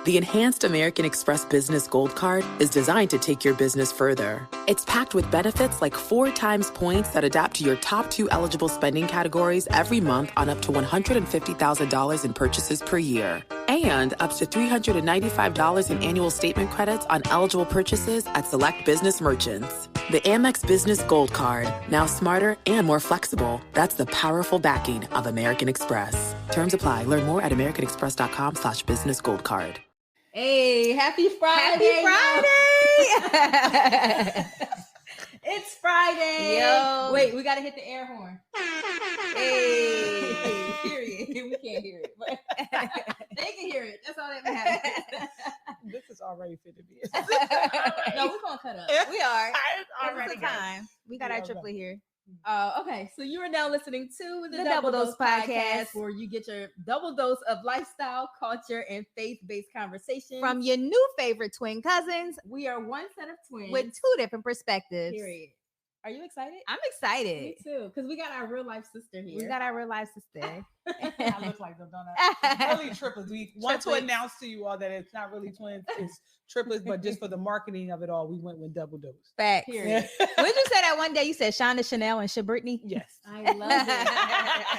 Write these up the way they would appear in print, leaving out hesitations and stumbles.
The Enhanced American Express Business Gold Card is designed to take your business further. It's packed with benefits like 4 times points that adapt to your top 2 eligible spending categories every month on up to $150,000 in purchases per year. And up to $395 in annual statement credits on eligible purchases at select business merchants. The Amex Business Gold Card. Now smarter and more flexible. That's the powerful backing of American Express. Terms apply. Learn more at americanexpress.com/business gold card. Hey, happy Friday. Happy Friday. It's Friday. Yo. Wait, we got to hit the air horn. Hey. Period. We can't hear it, but they can hear it. That's all that matters. This is already fit to be. No, we're going to cut up. We are. It's Every already time. We got our triplet here. Okay, so you are now listening to the Double Dose Podcast, where you get your double dose of lifestyle, culture, and faith-based conversations From your new favorite twin cousins We are one set of twins with 2 different perspectives. Period. Are you excited? I'm excited. Me too, because we got our real life sister here. We got our real life sister. I look like them, don't I? Really triplets. We want to announce to you all that it's not really twins, it's triplets, but just for the marketing of it all, we went with double dose. Facts. Period. What did you say that one day? You said Shonda Chanel and Brittany? Yes. I love it.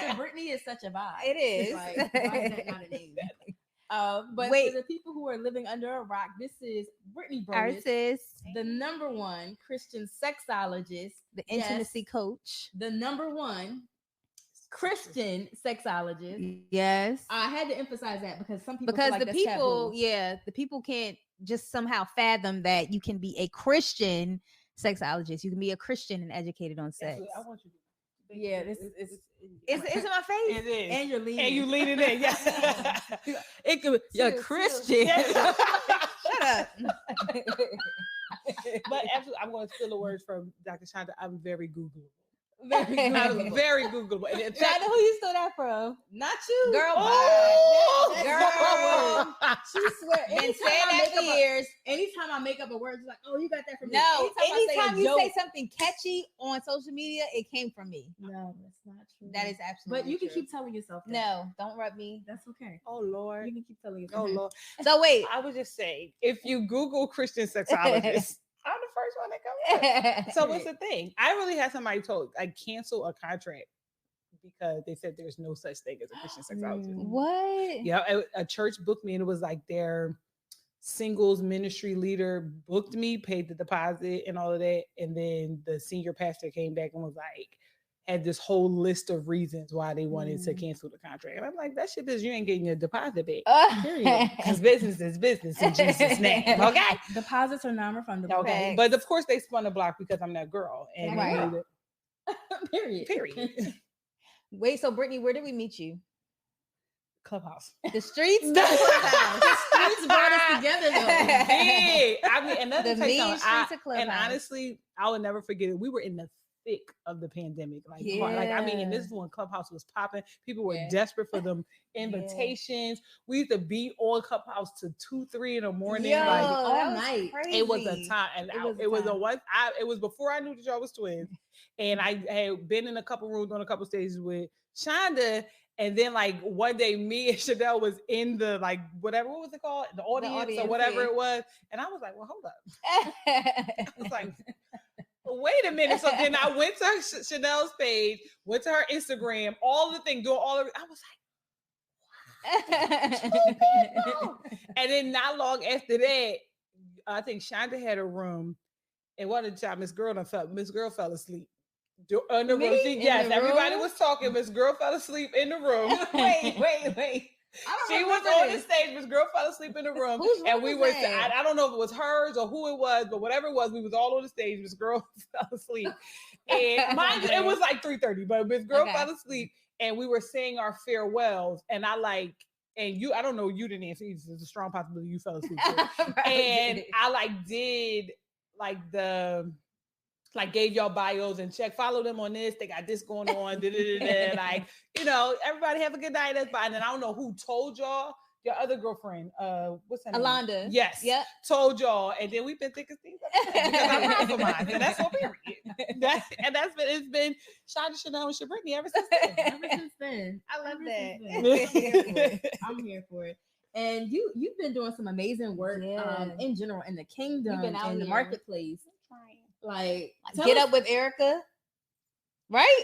So Brittany is such a vibe. It is. Like, why is that not a name? But Wait. for the people who are living under a rock, this is Brittany Our Broaddus, sis, the #1 Christian sexologist, the intimacy coach. the #1 Christian sexologist. Yes. I had to emphasize that because some people Because feel like the that's people, taboo. the people can't just somehow fathom that you can be a Christian sexologist. You can be a Christian and educated on sex. I want you to. Yeah, this Is it my face? It is. and you're leaning. And you lean it in. Yes. It could be a Chill, Christian. Shut up. But absolutely, I'm going to steal the words from Dr. Shonda. I'm very Googleable. Very I'm Googleable. very Googleable. And in I fact, know who you stole that from. Not you, Girl, oh, bye. Girl. She swear. Been Anytime saying I that make for up years. anytime I make up a word, she's like, "Oh, you got that from me." No, Anytime anytime you say joke- something catchy on social media, it came from me. no, that's not true. That is absolutely But you can true. keep telling yourself that. No, don't rub me. That's okay. oh Lord. You can keep telling yourself. Oh Lord. So wait. I would just say, if you Google Christian sexologist, I'm the first one that comes up. So what's the thing? I really had somebody told I cancel a contract because they said there's no such thing as a Christian sexologist. What? Yeah, a church booked me, and it was like their singles ministry leader booked me, paid the deposit and all of that, and then the senior pastor came back and was like, had this whole list of reasons why they wanted to cancel the contract. And I'm like, that shit is you ain't getting your deposit back. Period. Because business is business in Jesus' name. Okay. Deposits are non-refundable. Okay. But of course they spun the block because I'm that girl. And Right. they knew Period. that- period. Wait, so Brittany, where did we meet you? Clubhouse. The streets? The Streets brought us together, though. Hey, I mean, and let me The tell you mean something. streets of Clubhouse. And honestly, I will never forget it. We were in the thick of the pandemic. Like I mean, and this is when Clubhouse was popping. People were Yeah. desperate for them invitations. We used to be on Clubhouse to 2-3 in the morning. Yo, Like all that was night. crazy. it was a time, and it was a one. It was before I knew that y'all was twins, and I had been in a couple rooms on a couple stages with Shonda. And then like one day me and Chanel was in the like whatever, what was it called? The audience or whatever it was. And I was like, well, hold up. I was like, wait a minute. So then I went to Chanel's page, went to her Instagram, all the things, doing all of it. I was like, and then not long after that, I think Shonda had a room, and one of the time Miss Girl fell asleep. In the room. Yes, everybody was talking. Miss Girl fell asleep in the room. Wait. She was on the stage. Miss Girl fell asleep in the room. Whose room And we was were, that? I don't know if it was hers or who it was, but whatever it was, we was all on the stage. Miss Girl fell asleep. And mind you, it was like 3:30, but Miss Girl fell asleep and we were saying our farewells. And I don't know, you didn't answer. It's a strong possibility you fell asleep. Right. And I did gave y'all bios and follow them on this. They got this going on. Everybody have a good night. That's fine. And I don't know who told y'all. Your other girlfriend, what's her name? Alonda. Yes. Yep. Told y'all. And then we've been thick as thieves because I'm compromised. And that's all period. It's been Shonda, Chanel, and Brittany ever since then. Ever since then. I love Ever that. since then. I'm here for it. And you've been doing some amazing work in general in the kingdom and the marketplace. Like Get Up with Erica, right?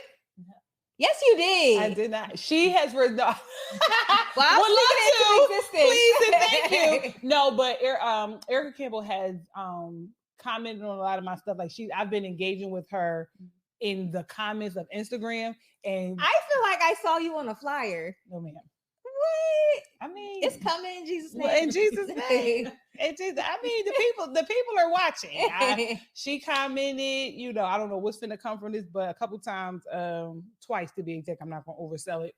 Yes, you did. I did not. She has well, I'm please and thank you. No, but Erica Campbell has commented on a lot of my stuff. Like I've been engaging with her in the comments of Instagram, and I feel like I saw you on a flyer. No, ma'am. What? I mean, it's coming in Jesus' name. Well, in Jesus' name. I mean, the people are watching. She commented, you know, I don't know what's finna come from this, but a couple times, twice to be exact, I'm not gonna oversell it.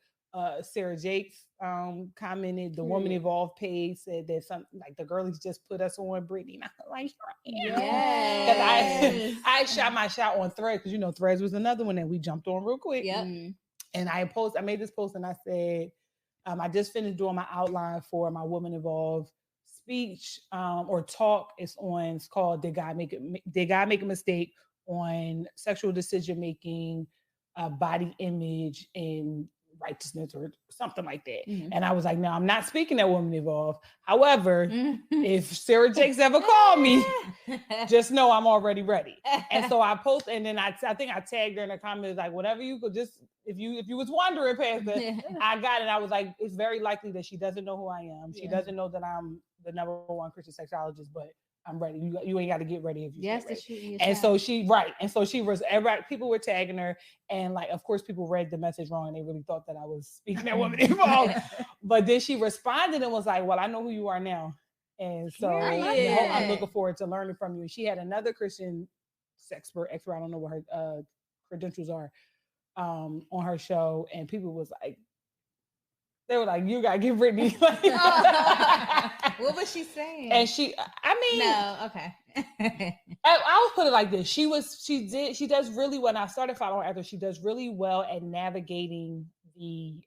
Sarah Jakes commented, the Woman Evolved page said that something like the girlies just put us on Brittany. And I'm like, because I shot my shot on Threads, because you know Threads was another one that we jumped on real quick. Yep. And I made this post and I said, I just finished doing my outline for my Woman Evolved speech or talk. It's called Did God Make a Mistake on Sexual Decision Making, Body Image, and Righteousness, or something like that. And I was like, no, I'm not speaking at Woman Evolved. However, if Sarah Jakes ever call me, just know I'm already ready. And so I post, and then I think I tagged her in the comments, like, whatever you could just, if you was wondering, Pastor, I got it. I was like, it's very likely that she doesn't know who I am. She doesn't know that I'm the #1 Christian sexologist, but I'm ready. You ain't got to get ready if you get ready. And so she was, people were tagging her, and like, of course, people read the message wrong and they really thought that I was speaking at Woman Evolved. But then she responded and was like, well, I know who you are now. And so I'm looking forward to learning from you. And she had another Christian expert, I don't know what her credentials are, on her show, and people was like, they were like, you gotta give Brittany. What was she saying? And I'll put it like this. She does really well. And I started following after. She does really well at navigating the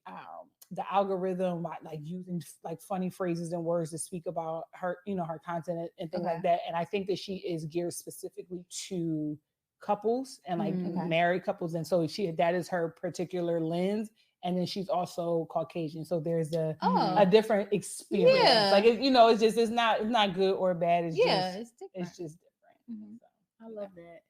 algorithm, like using like funny phrases and words to speak about her, you know, her content and things like that. And I think that she is geared specifically to couples and like married couples. And so that is her particular lens. And then she's also Caucasian, so there's a different experience. Yeah. Like it's not good or bad. It's just different. I love that.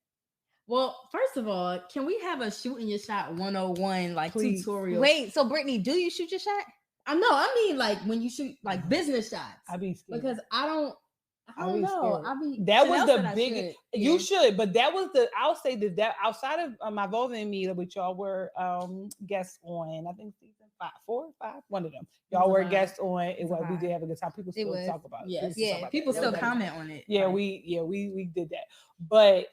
Well, first of all, can we have a shooting your shot 101 like tutorial? Wait, so Brittany, do you shoot your shot? I mean like when you shoot like business shots. I be scared because I don't know. That was the biggest. You should, but that was I'll say that outside of my Volva and me, which y'all were guests on, I think season 4 or 5, one of them. Y'all were guests on. We did have a good time. People still talk about it. Yeah, people still comment on it. Yeah, we did that. But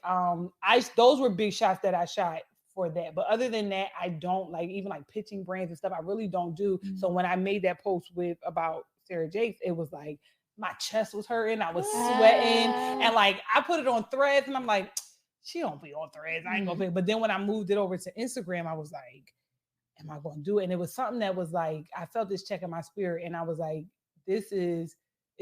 those were big shots that I shot for that. But other than that, I don't like even like pitching brands and stuff. I really don't do. So when I made that post about Sarah Jakes, it was like, my chest was hurting. I was sweating. And like, I put it on Threads and I'm like, she don't be on Threads. I ain't gonna pay. But then when I moved it over to Instagram, I was like, am I going to do it? And it was something that was like, I felt this check in my spirit. And I was like, it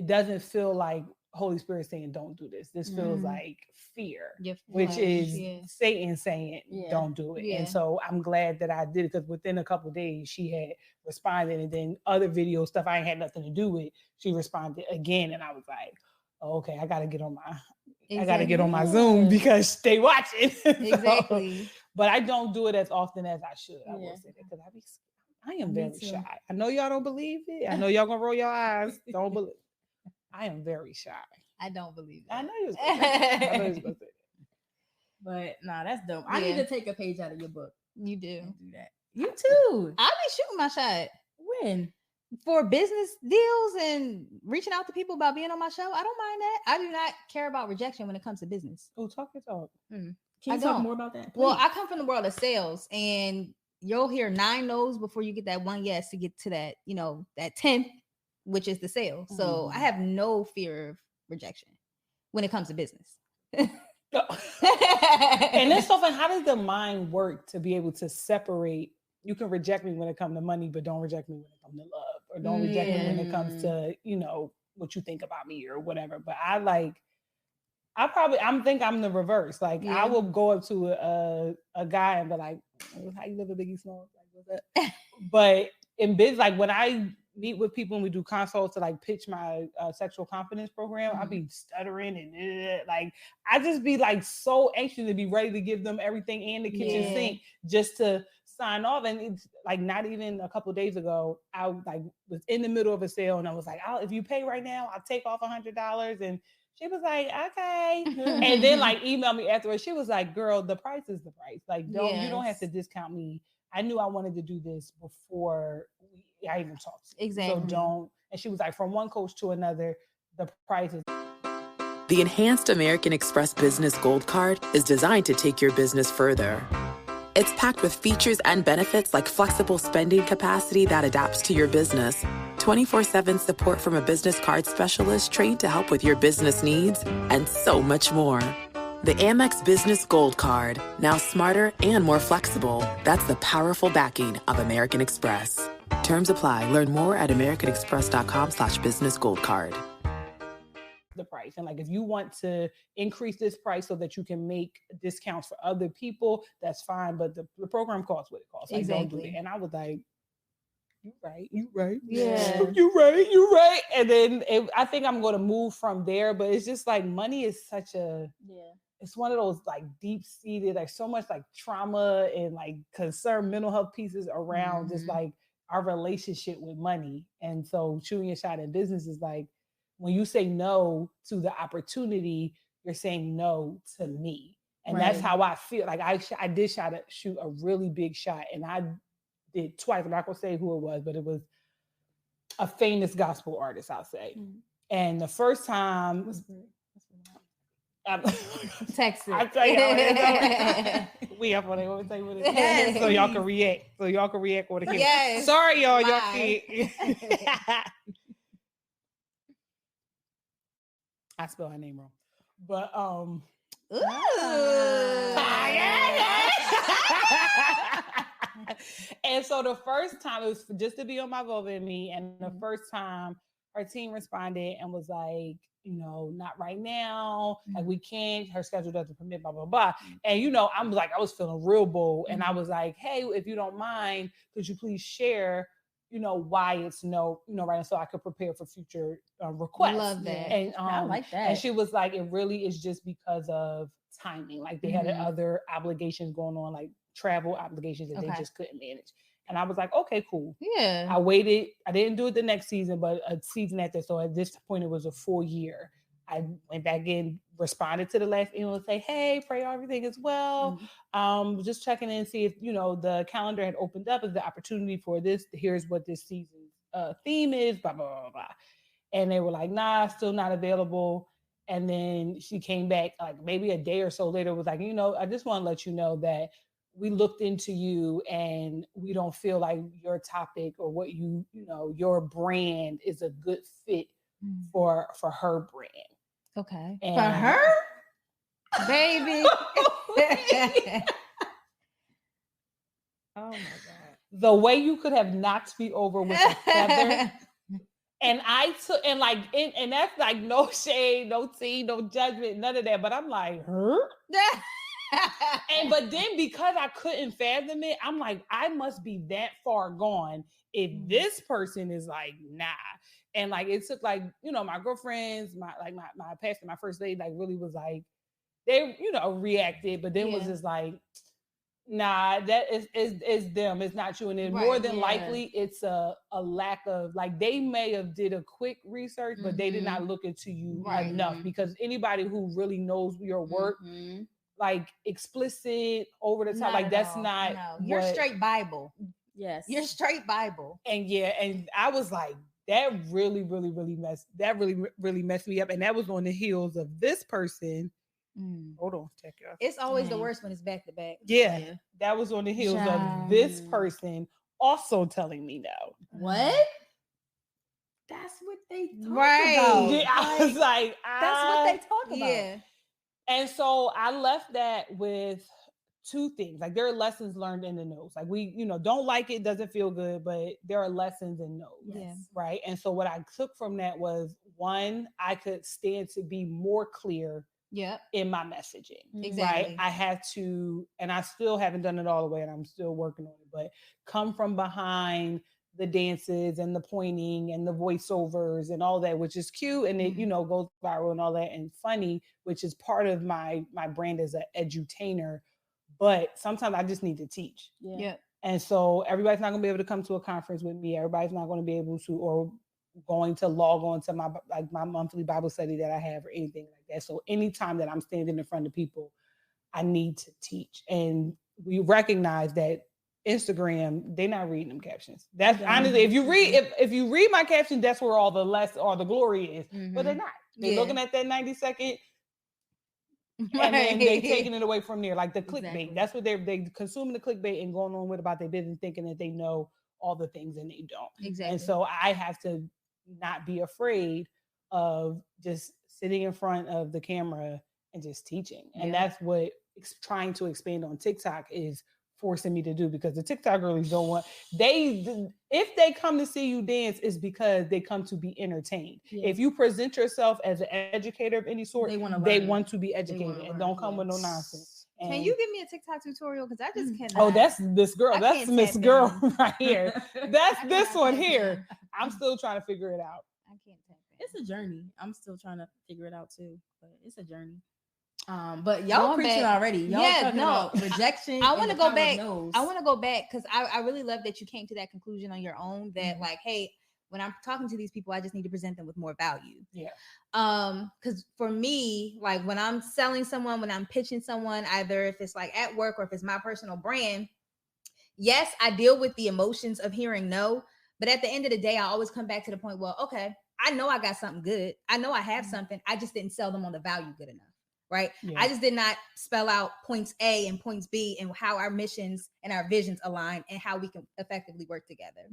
doesn't feel like Holy Spirit saying, don't do this. This feels like fear, which is Satan saying, don't do it. And so I'm glad that I did it, because within a couple of days she had responded, and then other video stuff I ain't had nothing to do with, she responded again. And I was like, oh, okay, I got to get on my Zoom because they watching. Exactly. But I don't do it as often as I should. I will say that, because I am very shy. I know y'all don't believe it. I know y'all gonna roll your eyes. Don't believe. I am very shy. I don't believe it. I know you was gonna say that. But nah, that's dope. I need to take a page out of your book. You do that. You too. I'll be shooting my shot. When? For business deals and reaching out to people about being on my show. I don't mind that. I do not care about rejection when it comes to business. Oh, talk your talk. Can you talk more about that? Please? Well, I come from the world of sales, and you'll hear 9 no's before you get that 1 yes to get to that, that 10th, which is the sale. So I have no fear of rejection when it comes to business. And that's something, how does the mind work to be able to separate? You can reject me when it comes to money, but don't reject me when it comes to love, or don't reject me when it comes to, what you think about me or whatever. But I think I'm the reverse. Like I will go up to a guy and be like, how you live with Biggie Smalls? Like, what's that? But in biz, like when I meet with people and we do consults to like pitch my sexual confidence program, I'll be stuttering and like I just be like so anxious to be ready to give them everything and the kitchen sink just to sign off. And it's like not even a couple of days ago, I like was in the middle of a sale and I was like, if you pay right now, I'll take off $100. And she was like, okay. And then like emailed me afterwards. She was like, girl, the price is the price. Like, you don't have to discount me. I knew I wanted to do this before I even talked. Exactly. So don't. And she was like, from one coach to another, the price is. The Enhanced American Express Business Gold Card is designed to take your business further. It's packed with features and benefits like flexible spending capacity that adapts to your business, 24/7 support from a business card specialist trained to help with your business needs, and so much more. The Amex Business Gold Card, now smarter and more flexible. That's the powerful backing of American Express. Terms apply. Learn more at americanexpress.com/businessgoldcard. The price. And like, if you want to increase this price so that you can make discounts for other people, that's fine. But the program costs what it costs. Like, exactly. Don't do it. And I was like, you right. Yeah. You right. And then I think I'm going to move from there, but it's just like money is such a, it's one of those like deep seated, like so much like trauma and like concern, mental health pieces around just like our relationship with money. And so shooting your shot in business is like, when you say no to the opportunity, you're saying no to me. And that's how I feel. Like I did shoot a really big shot, and I did twice. I'm not going to say who it was, but it was a famous gospel artist, I'll say. And the first time, Texas. I'll tell y'all. We up on it. What it is. Yes. So y'all can react. So y'all can react with it. Yes. Sorry, y'all. Y'all can't. I spelled her name wrong, but and so the first time it was just to be on my vulva and me, and the first time her team responded and was like, not right now, like we can't, her schedule doesn't permit, blah blah blah. And I was feeling real bold, and I was like, hey, if you don't mind, could you please share why it's no, right now, so I could prepare for future requests. Love that. And I like that. And she was like, it really is just because of timing. Like they had other obligations going on, like travel obligations that they just couldn't manage. And I was like, okay, cool. Yeah. I waited. I didn't do it the next season, but a season after. So at this point, it was a full year. I went back in, responded to the last email and say, hey, pray everything is well. Just checking in, see if, the calendar had opened up as the opportunity for this. Here's what this season's theme is, blah, blah, blah, blah. And they were like, nah, still not available. And then she came back like maybe a day or so later, was like, I just want to let you know that we looked into you and we don't feel like your topic or what your brand is a good fit for her brand. Okay. And for her? Baby. Oh my God. The way you could have knocked me over with a feather. And and that's like no shade, no tea, no judgment, none of that. But I'm like, her? But then because I couldn't fathom it, I'm like, I must be that far gone if this person is like, nah. And like it took like, my girlfriends, my pastor, my first lady, like really was like, they, reacted, but then was just like, nah, that is them. It's not you. And then more than likely it's a lack of, like, they may have did a quick research, but they did not look into you enough, because anybody who really knows your work, like explicit, over the top, not like that's all. Not you're straight Bible. Yes. You're straight Bible. And and I was like, that really messed me up. And that was on the heels of this person. Hold on, check it out. It's always the worst when it's back to back. Yeah, that was on the heels of this person also telling me no. What? That's what they talk about. Yeah, I was like, that's what they talk about. Yeah. And so I left that with two things. Like, there are lessons learned in the no's. Like, we, don't like it, doesn't feel good, but there are lessons in no's. Yes. Right. And so what I took from that was, one, I could stand to be more clear in my messaging. Exactly. Right. I had to, and I still haven't done it all the way, and I'm still working on it, but come from behind the dances and the pointing and the voiceovers and all that, which is cute and it, goes viral and all that and funny, which is part of my brand as an edutainer. But sometimes I just need to teach. Yeah. And so everybody's not going to be able to come to a conference with me. Everybody's not going to be able to, or going to log on to my monthly Bible study that I have or anything like that. So anytime that I'm standing in front of people, I need to teach. And we recognize that Instagram, they're not reading them captions. That's honestly, if you read my caption, that's where all the glory is. But they're not. They're looking at that 90-second and then they taking it away from there, like the clickbait. Exactly. That's what they consuming the clickbait and going on with about their business, thinking that they know all the things and they don't. Exactly. And so I have to not be afraid of just sitting in front of the camera and just teaching. And that's what trying to expand on TikTok is forcing me to do, because the TikTok girlies don't want, if they come to see you dance, is because they come to be entertained. If you present yourself as an educator of any sort, they want to be educated and don't come with no nonsense. And can you give me a TikTok tutorial? Because I just can't. Oh, that's this girl. That's Miss Girl right here. That's this one here. I'm still trying to figure it out. I can't tap in. It's a journey. I'm still trying to figure it out too, but it's a journey. But y'all preaching already. Y'all talking about rejection. I want to go back. I want to go back because I really love that you came to that conclusion on your own. That like, hey, when I'm talking to these people, I just need to present them with more value. Yeah. Because for me, like when I'm selling someone, when I'm pitching someone, either if it's like at work or if it's my personal brand, yes, I deal with the emotions of hearing no. But at the end of the day, I always come back to the point, well, okay, I know I got something good. I know I have something. I just didn't sell them on the value good enough. Right. Yeah. I just did not spell out points A and points B and how our missions and our visions align and how we can effectively work together.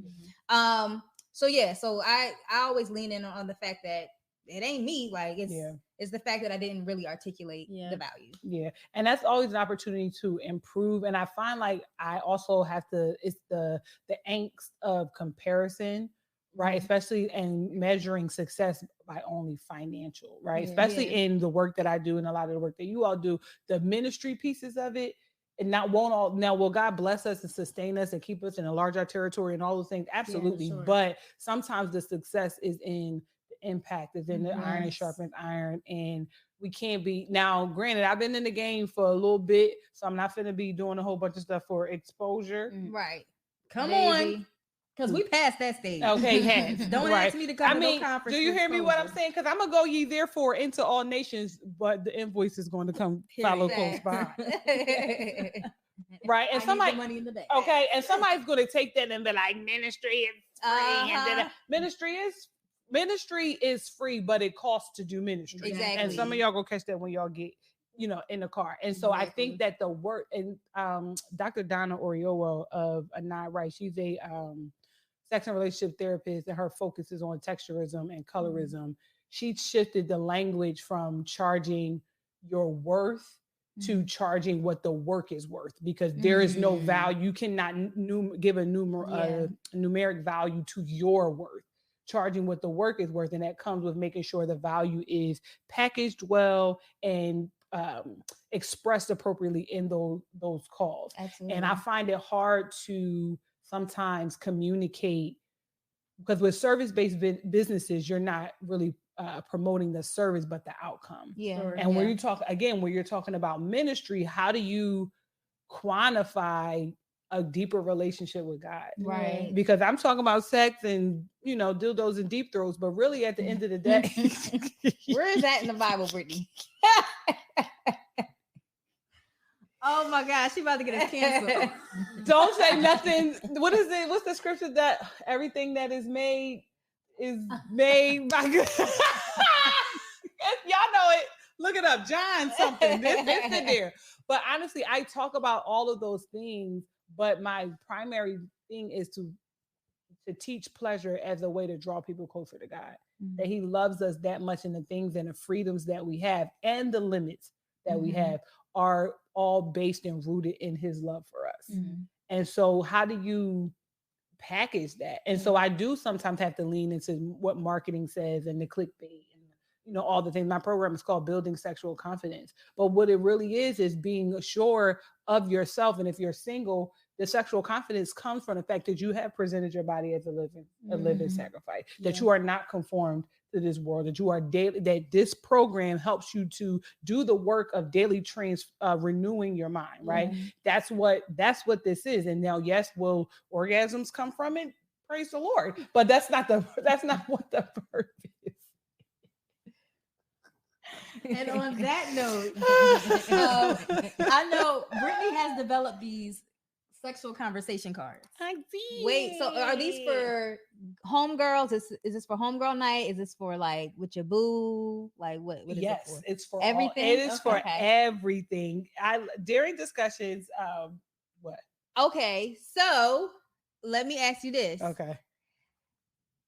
So I always lean in on the fact that it ain't me. Like it's the fact that I didn't really articulate the value. Yeah. And that's always an opportunity to improve. And I find like I also have to, it's the angst of comparison, right? Especially in measuring success by only financial, right? Especially in the work that I do and a lot of the work that you all do, the ministry pieces of it. And will God bless us and sustain us and keep us and enlarge our territory and all those things? Absolutely. Yeah, sure. But sometimes the success is in the impact, is in the iron and sharpens iron. And we can't be, now granted, I've been in the game for a little bit, so I'm not finna be doing a whole bunch of stuff for exposure. Right. Come on. Because we passed that stage. Okay, don't ask me to come to no conference. Do you hear me what I'm saying? Because I'm going to go ye therefore into all nations, but the invoice is going to come follow close behind. Right? And somebody, money in the bank. Okay, and somebody's going to take that and be like, ministry is free. And then ministry is free, but it costs to do ministry. Exactly. And some of y'all go catch that when y'all get, in the car. And so I think that the work, and Dr. Donna Oriola of Anai Wright, she's a sex and relationship therapist, and her focus is on texturism and colorism. She shifted the language from charging your worth to charging what the work is worth, because there is no value. You cannot give a numeric value to your worth. Charging what the work is worth, and that comes with making sure the value is packaged well and expressed appropriately in those calls. Absolutely. And I find it hard to sometimes communicate, because with service-based businesses, you're not really promoting the service, but the outcome. And when you're talking about ministry, how do you quantify a deeper relationship with God? Right. Because I'm talking about sex and, dildos and deep throats, but really at the end of the day, where is that in the Bible, Brittany? Oh my gosh, she about to get us canceled. Don't say nothing. What is it? What's the scripture that everything that is made by God? Y'all know it. Look it up. John something. This in there. But honestly, I talk about all of those things, but my primary thing is to teach pleasure as a way to draw people closer to God. That he loves us that much, and the things and the freedoms that we have and the limits that we have are all based and rooted in his love for us. And so how do you package that? And so I do sometimes have to lean into what marketing says and the clickbait and all the things. My program is called Building Sexual Confidence. But what it really is being sure of yourself. And if you're single, The sexual confidence comes from the fact that you have presented your body as a living sacrifice, that you are not conformed to this world, that you are daily, that this program helps you to do the work of daily renewing your mind, right? That's what this is. And now, yes, will orgasms come from it? Praise the Lord. But that's not what the purpose is. And on that note, I know Brittany has developed these sexual conversation cards. I see. Wait, so are these for homegirls? Is this for homegirl night? Is this for like with your boo? Like what is yes, it for? It's for everything. It is for everything. During discussions, what? Okay, so let me ask you this. Okay.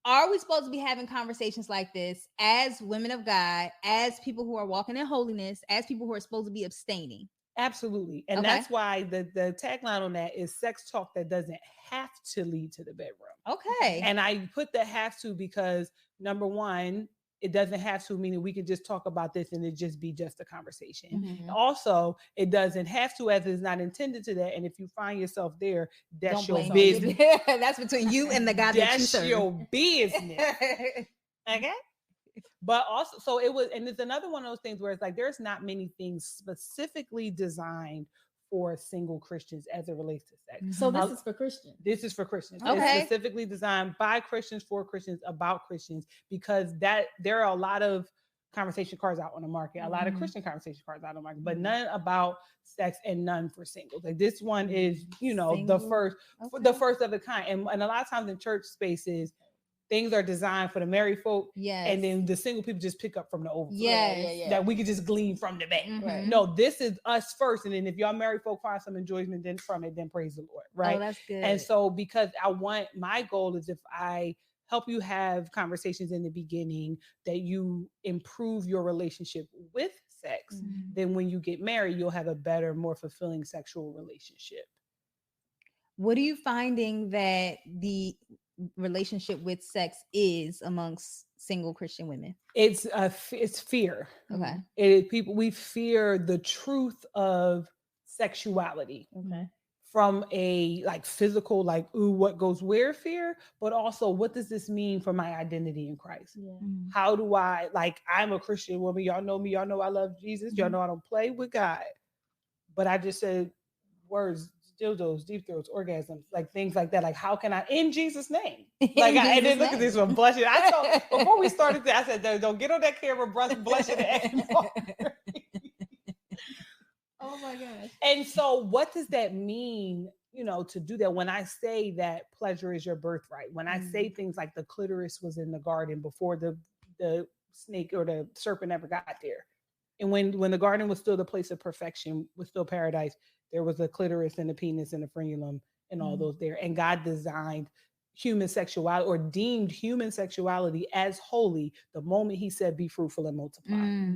Are we supposed to be having conversations like this as women of God, as people who are walking in holiness, as people who are supposed to be abstaining? Absolutely. And that's why the tagline on that is sex talk that doesn't have to lead to the bedroom. Okay. And I put the have to because, number one, it doesn't have to, meaning we can just talk about this and it just be just a conversation. Mm-hmm. Also, it doesn't have to, as it's not intended to that. And if you find yourself there, that's your blame business. That's between you and the God that you serve. That's your business. Okay. But also, so it was, and it's another one of those things where it's like there's not many things specifically designed for single Christians as it relates to sex. So this is for Christians. This is for Christians. Okay. It's specifically designed by Christians, for Christians, about Christians, because there are a lot of conversation cards out on the market, a lot of Christian conversation cards out on the market, but none about sex and none for singles. Like this one is, the first of the kind. And a lot of times in church spaces, things are designed for the married folk, and then the single people just pick up from the overflow. That we could just glean from the back. Mm-hmm. No, this is us first, and then if y'all married folk find some enjoyment from it, then praise the Lord, right? Oh, that's good. And so, because my goal is if I help you have conversations in the beginning that you improve your relationship with sex, then when you get married, you'll have a better, more fulfilling sexual relationship. What are you finding that the relationship with sex is amongst single Christian women? It's fear. Okay. We fear the truth of sexuality. Okay. From a physical, what goes where fear, but also what does this mean for my identity in Christ? How do I, I'm a Christian woman, y'all know me, y'all know I love Jesus, y'all know I don't play with God, but I just said words, dildos, deep throats, orgasms, things like that. How can I, in Jesus' name? I didn't look at this one blushing. I told, before we started this, I said, don't get on that camera blushing and acting. Oh my gosh. And so what does that mean, to do that? When I say that pleasure is your birthright, when I say things like the clitoris was in the garden before the snake or the serpent ever got there. And when the garden was still the place of perfection, was still paradise, there was a clitoris and a penis and a frenulum and all those there. And God designed human sexuality, or deemed human sexuality as holy the moment he said, be fruitful and multiply.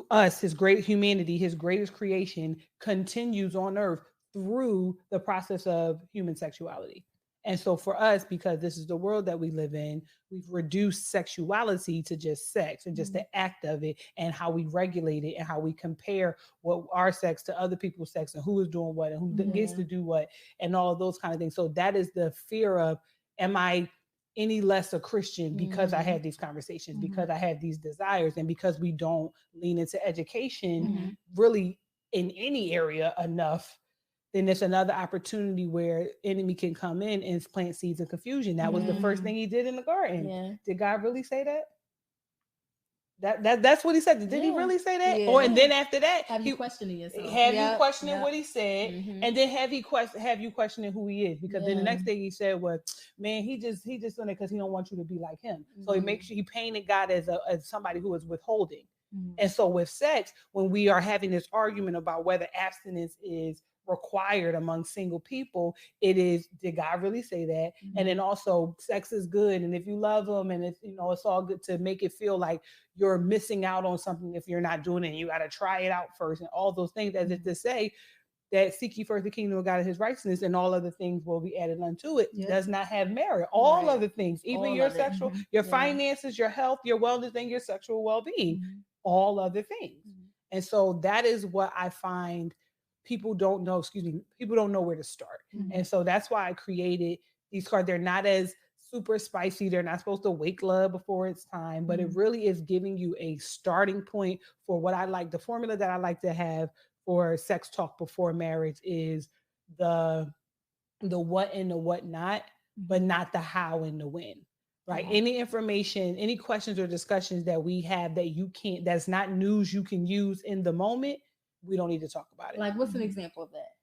Us, his great humanity, his greatest creation, continues on earth through the process of human sexuality. And so for us, because this is the world that we live in, we've reduced sexuality to just sex and just the act of it, and how we regulate it and how we compare what our sex to other people's sex and who is doing what and who gets to do what and all of those kind of things. So that is the fear of, am I any less a Christian because I had these conversations, because I had these desires, and because we don't lean into education really in any area enough, then there's another opportunity where enemy can come in and plant seeds of confusion. That was the first thing he did in the garden. Yeah. Did God really say that? That's what he said. Did he really say that? Yeah. Or and then after that, have you questioning yourself? Have you questioning what he said, and then have you questioning who he is? Because then the next thing he said was, "Man, he just doing it because he don't want you to be like him." So he painted God as somebody who is withholding. And so with sex, when we are having this argument about whether abstinence is required among single people, it is, did God really say that? And then also sex is good, and if you love them, and it's it's all good, to make it feel like you're missing out on something if you're not doing it, and you got to try it out first, and all those things, as if to say that seek ye first the kingdom of God and his righteousness, and all other things will be added unto it. Does not have merit. All other things, even all your sexual, your finances, your health, your wellness, and your sexual well-being, all other things. And so that is what I find people don't know where to start. And so that's why I created these cards. They're not as super spicy. They're not supposed to wake love before it's time, but it really is giving you a starting point for what I like. The formula that I like to have for sex talk before marriage is the what and the what not, but not the how and the when. Right. Any information, any questions or discussions that we have that's not news you can use in the moment, we don't need to talk about it. Like, what's an example of that?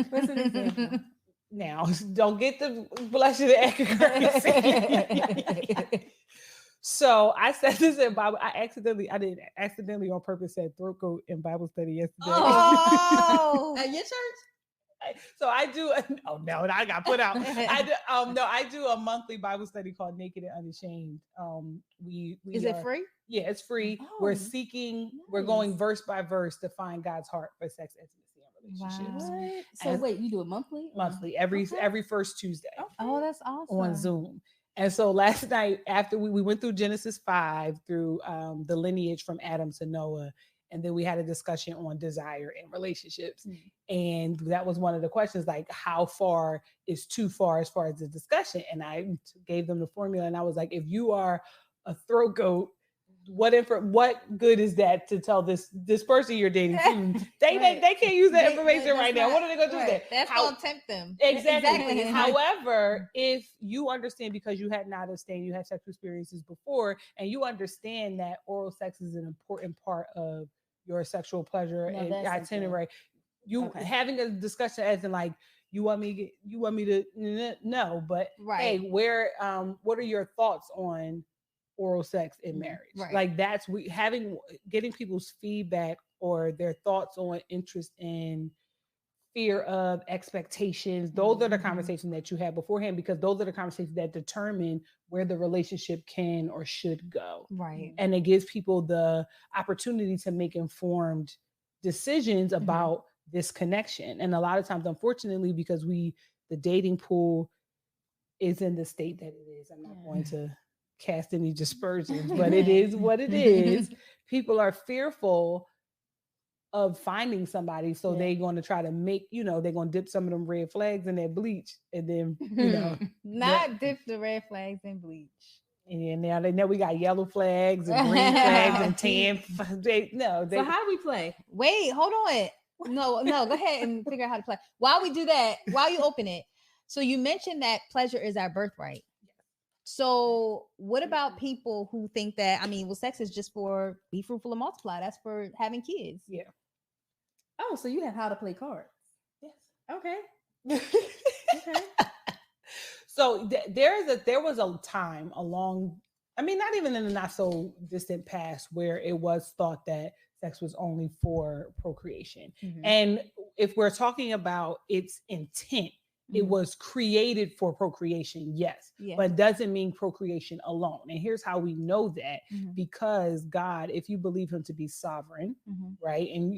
What's an example? Now, don't get the blush of the accuracy. So I said this in Bible. I didn't accidentally on purpose said throat coat in Bible study yesterday. Oh, at your church? So I do. Oh no, I got put out. I do a monthly Bible study called Naked and Unashamed. Is it free? Yeah, it's free. We're going verse by verse to find God's heart for sex, intimacy, and relationships. Wow. So wait, you do it monthly? Monthly, every first Tuesday. Okay. Oh, that's awesome. On Zoom. And so last night, after we went through Genesis 5, through the lineage from Adam to Noah, and then we had a discussion on desire and relationships. And that was one of the questions, like, how far is too far as far as the discussion? And I gave them the formula, and I was like, if you are a throat goat, what good is that to tell this person you're dating? They can't use that information right now. What are they going to do there? That's going to tempt them. Exactly. However, if you understand, because you had not abstained, you had sexual experiences before, and you understand that oral sex is an important part of your sexual pleasure and itinerary, having a discussion as in like, you want me to no, but hey, what are your thoughts on oral sex in marriage? Like that's getting people's feedback or their thoughts on interest in, fear of, expectations. Those are the conversations that you have beforehand, because those are the conversations that determine where the relationship can or should go. Right. And it gives people the opportunity to make informed decisions about this connection. And a lot of times, unfortunately, because the dating pool is in the state that it is, I'm not going to cast any dispersions, but it is what it is. People are fearful of finding somebody, so they're going to try to make, they're going to dip some of them red flags in their bleach, and then not dip the red flags in bleach. And now we got yellow flags and green flags and tan. So how do we play? Wait, hold on. No, go ahead and figure out how to play. While we do that, while you open it, so you mentioned that pleasure is our birthright. So what about people who think that, sex is just for be fruitful and multiply? That's for having kids. Yeah. Oh, so you have how to play cards. Yes. Okay. Okay. So there was a time not even in the not so distant past, where it was thought that sex was only for procreation. And if we're talking about its intent, it was created for procreation, yes, but doesn't mean procreation alone. And here's how we know that, because God, if you believe him to be sovereign, right? And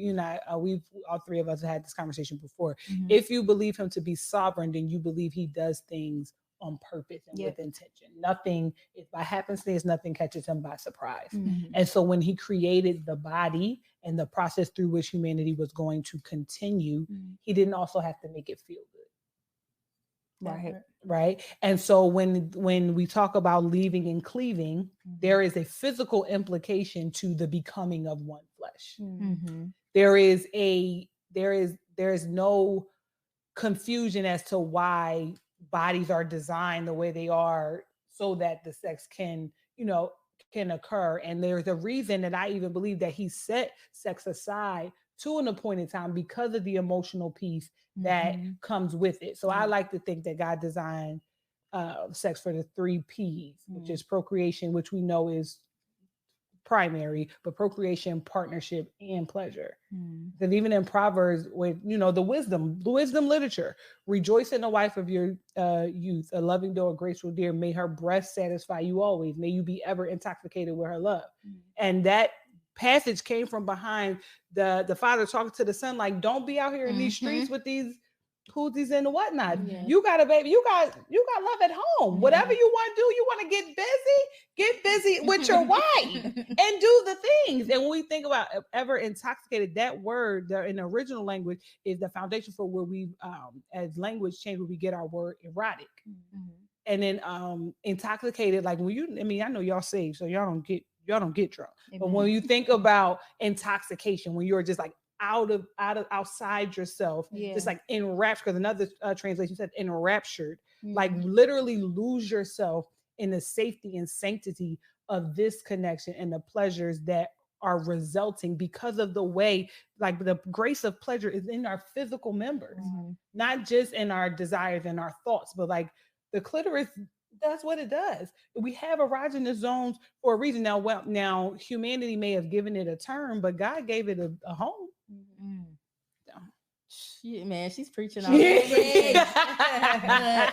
we've all three of us have had this conversation before. If you believe him to be sovereign, then you believe he does things on purpose and with intention. Nothing is by happenstance, nothing catches him by surprise. And so when he created the body and the process through which humanity was going to continue, he didn't also have to make it feel good. Right. And so when we talk about leaving and cleaving, there is a physical implication to the becoming of one flesh. There is no confusion as to why bodies are designed the way they are, so that the sex can occur. And there's a reason that I even believe that he set sex aside to an appointed time, because of the emotional piece that comes with it. So I like to think that God designed sex for the 3 P's, which is procreation, which we know is primary, but procreation, partnership, and pleasure. Because even in Proverbs, with the wisdom literature, rejoice in the wife of your youth, a loving doe, a graceful deer. May her breast satisfy you always. May you be ever intoxicated with her love. And that passage came from behind the father talking to the son, like, don't be out here in these streets with these koozies and whatnot. Yeah. You got a baby. You got love at home. Whatever you want to do, you want to get busy with your wife and do the things. And when we think about ever intoxicated, that word in the original language is the foundation for where we, as language change, where we get our word erotic. And then intoxicated, like when you, I mean, I know y'all saved, so y'all don't get drunk. Amen. But when you think about intoxication, when you're just like outside yourself, just like enraptured, because another translation said enraptured, like literally lose yourself in the safety and sanctity of this connection and the pleasures that are resulting because of the way, like the grace of pleasure is in our physical members, not just in our desires and our thoughts, but like the clitoris, that's what it does. We have erogenous zones for a reason. Now humanity may have given it a term, but God gave it a home. Shit, man, she's preaching all day.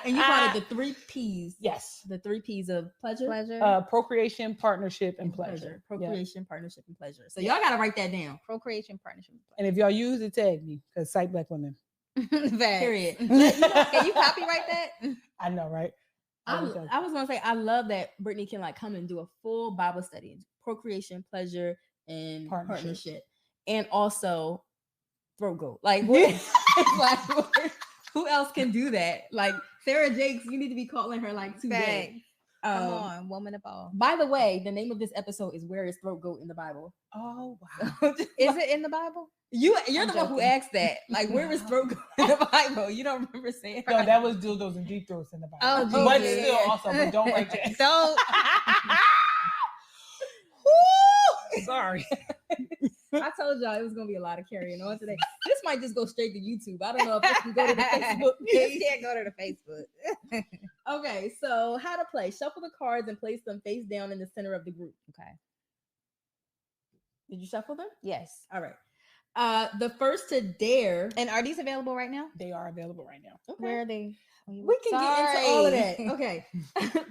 And you call it the 3 P's. Yes. The 3 P's of pleasure. Procreation, partnership, and pleasure. Procreation, partnership, and pleasure. So y'all got to write that down. Procreation, partnership, and pleasure. And if y'all use it, tag me, because Sight Black Women. Period. Can you copyright that? I know, right? I was going to say, I love that Brittany can like come and do a full Bible study, procreation, pleasure, and partnership. And also throat goat. Like, who else can do that? Like Sarah Jakes, you need to be calling her like today. Come on, woman of all. By the way, the name of this episode is "Where is Throat Goat in the Bible?" Oh wow! Is it in the Bible? You're the one who asked that. Like, where is throat goat in the Bible? You don't remember saying? No, that was dildos and deep throats in the Bible. Oh, but still, also, but don't write that. Don't. Sorry. I told y'all it was gonna be a lot of carrying on today. This might just go straight to YouTube. I don't know if this can go to the Facebook. It can't go to the Facebook. Okay, so how to play. Shuffle the cards and place them face down in the center of the group. Okay. Did you shuffle them? Yes. All right. The first to dare. And are these available right now? They are available right now. Okay. Where are they? We can get into all of that. Okay.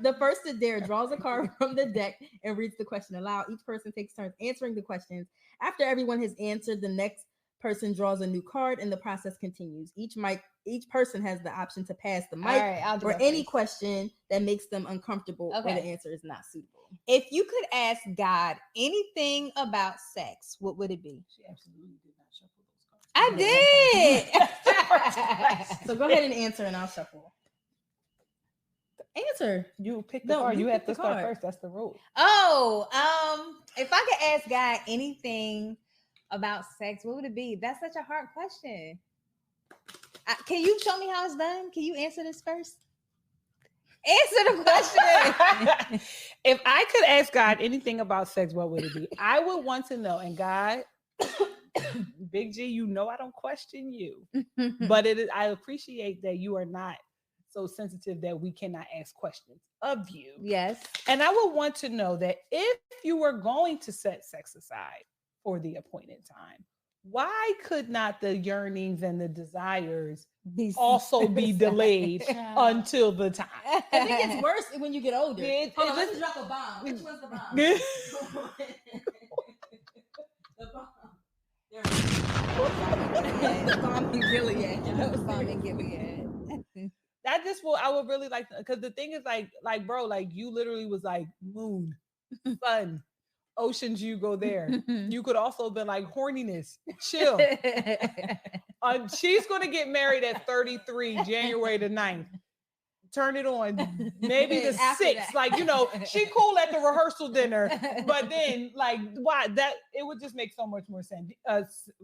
The first to dare draws a card from the deck and reads the question aloud. Each person takes turns answering the questions. After everyone has answered, the next person draws a new card and the process continues. Each person has the option to pass the mic for any question that makes them uncomfortable or the answer is not suitable. If you could ask God anything about sex, what would it be? She absolutely did not shuffle those cards. I did. So go ahead and answer and I'll shuffle. Answer. You pick the card. You have to start first. That's the rule. If I could ask God anything about sex, what would it be? That's such a hard question. Can you show me how it's done? Can you answer this first? Answer the question. If I could ask God anything about sex, what would it be? I would want to know, and God, Big G, you know I don't question you, but I appreciate that you are not so sensitive that we cannot ask questions of you. Yes. And I would want to know that if you were going to set sex aside for the appointed time, why could not the yearnings and the desires also be delayed until the time? I think it's worse when you get older. Hold on, let's drop a bomb. Which one's the bomb? The bomb. The bomb in Gilead. The bomb in Gilead. I would really like, because the thing is like, bro, like you literally was like moon, sun, oceans, you go there. You could also be like horniness, chill. She's going to get married at 33, January the 9th. Turn it on. Maybe the 6th. Like, you know, she cool at the rehearsal dinner, but then like, why that it would just make so much more sense. Honestly,